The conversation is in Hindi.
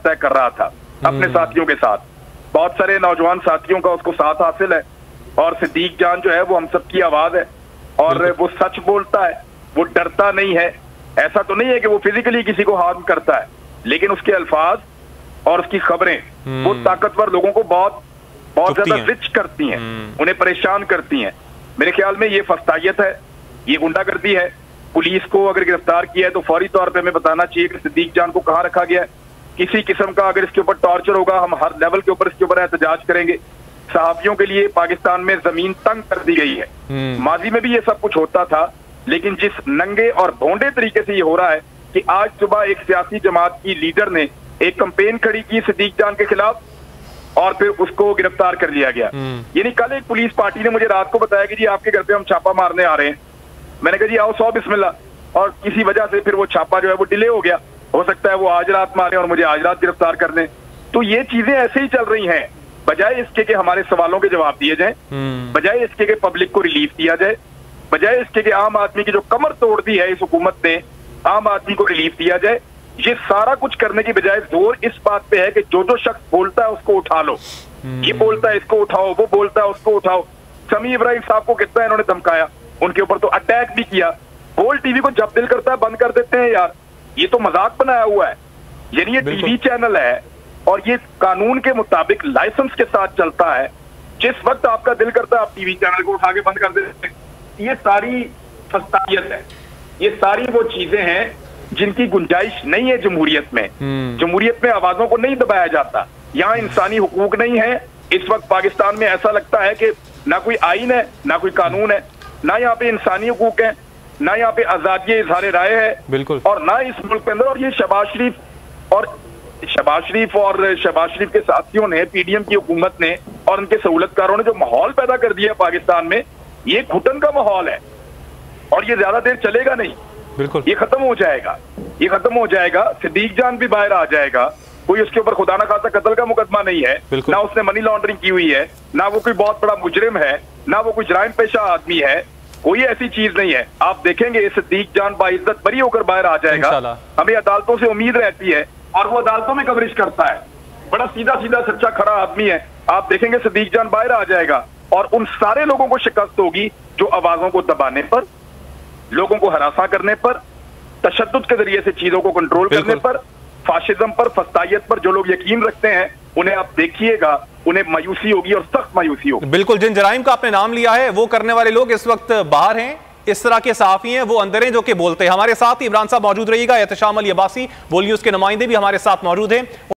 तय कर रहा था अपने साथियों के साथ। बहुत सारे नौजवान साथियों का उसको साथ हासिल है और सिद्दीक जान जो है वो हम सबकी आवाज है और वो सच बोलता है, वो डरता नहीं है। ऐसा तो नहीं है कि वो फिजिकली किसी को हार्म करता है, लेकिन उसके अल्फाज और उसकी खबरें वो ताकतवर लोगों को बहुत ज्यादा रिच करती हैं, उन्हें परेशान करती हैं। मेरे ख्याल में ये फस्तायत है, ये गुंडागर्दी है। पुलिस को अगर गिरफ्तार किया है तो फौरी तौर पे हमें बताना चाहिए कि सिद्दीक जान को कहाँ रखा गया है। किसी किस्म का अगर इसके ऊपर टॉर्चर होगा, हम हर लेवल के ऊपर इसके ऊपर एहतजाज करेंगे। सहाफियों के लिए पाकिस्तान में जमीन तंग कर दी गई है। माजी में भी ये सब कुछ होता था, लेकिन जिस नंगे और भोंडे तरीके से ये हो रहा है कि आज सुबह एक सियासी जमात की लीडर ने एक कैंपेन खड़ी की सिद्दीक जान के खिलाफ और फिर उसको गिरफ्तार कर लिया गया। यानी कल एक पुलिस पार्टी ने मुझे रात को बताया कि जी आपके घर पे हम छापा मारने आ रहे हैं। मैंने कहा जी आओ, 100 बिस्मिल्लाह। और किसी वजह से फिर वो छापा जो है वो डिले हो गया। हो सकता है वो आज रात मारे और मुझे आज रात गिरफ्तार कर दें। तो ये चीजें ऐसे ही चल रही हैं, बजाय इसके कि हमारे सवालों के जवाब दिए जाएं, बजाय इसके कि पब्लिक को रिलीफ दिया जाए, बजाय इसके कि आम आदमी की जो कमर तोड़ दी है इस हुकूमत ने, आम आदमी को रिलीफ दिया जाए। ये सारा कुछ करने की बजाय जोर इस बात पे है कि जो शख्स बोलता है उसको उठा लो। ये बोलता है इसको उठाओ, वो बोलता है उसको उठाओ। समी इब्राहिम साहब को कितना इन्होंने धमकाया, उनके ऊपर तो अटैक भी किया। गोल्ड टीवी को जब दिल करता है बंद कर देते हैं यार, ये तो मजाक बनाया हुआ है। यानी ये टीवी चैनल है और ये कानून के मुताबिक लाइसेंस के साथ चलता है। जिस वक्त आपका दिल करता है आप टीवी चैनल को उठा के बंद कर देते हैं। ये सारी फस्तायत है, ये सारी वो चीजें हैं जिनकी गुंजाइश नहीं है जमहूरियत में। जमहूरियत में आवाजों को नहीं दबाया जाता, यहाँ इंसानी हुकूक नहीं है। इस वक्त पाकिस्तान में ऐसा लगता है कि ना कोई आइन है, ना कोई कानून है, ना यहाँ पे इंसानी हुकूक है, ना यहाँ पे आजादी इजहार राय है, बिल्कुल, और ना इस मुल्क के अंदर। और ये शहबाज शरीफ के साथियों ने, पीडीएम की हुकूमत ने और उनके सहूलतकारों ने जो माहौल पैदा कर दिया पाकिस्तान में, ये घुटन का माहौल है और ये ज्यादा देर चलेगा नहीं। बिल्कुल, ये खत्म हो जाएगा, ये खत्म हो जाएगा। सिद्दीक जान भी बाहर आ जाएगा। कोई उसके ऊपर खुदा ना खासा कत्ल का मुकदमा नहीं है, ना उसने मनी लॉन्ड्रिंग की हुई है, ना वो कोई बहुत बड़ा मुजरिम है, ना वो कोई जराइम पेशा आदमी है। कोई ऐसी चीज नहीं है। आप देखेंगे सिद्दीक जान बाइज्जत बरी होकर बाहर आ जाएगा। हमें अदालतों से उम्मीद रहती है और वो अदालतों में कवरेज करता है। बड़ा सीधा सीधा सच्चा खरा आदमी है। आप देखेंगे सिद्दीक जान बाहर आ जाएगा और उन सारे लोगों को शिकस्त होगी जो आवाजों को दबाने पर, लोगों को हरासा करने पर, तशद्दुद के जरिए से चीजों को कंट्रोल करने पर, फाशिज्म पर, फस्तायत पर जो लोग यकीन रखते हैं, उन्हें आप देखिएगा, उन्हें मायूसी होगी और सख्त मायूसी होगी। बिल्कुल, जिन जराइम का आपने नाम लिया है वो करने वाले लोग इस वक्त बाहर हैं, इस तरह के सहाफी हैं वो अंदर हैं जो कि बोलते हैं। हमारे साथ इमरान साहब मौजूद रहिएगा, एहतशाम अली अब्बासी वो न्यूज़ के नुमाइंदे भी हमारे साथ मौजूद हैं।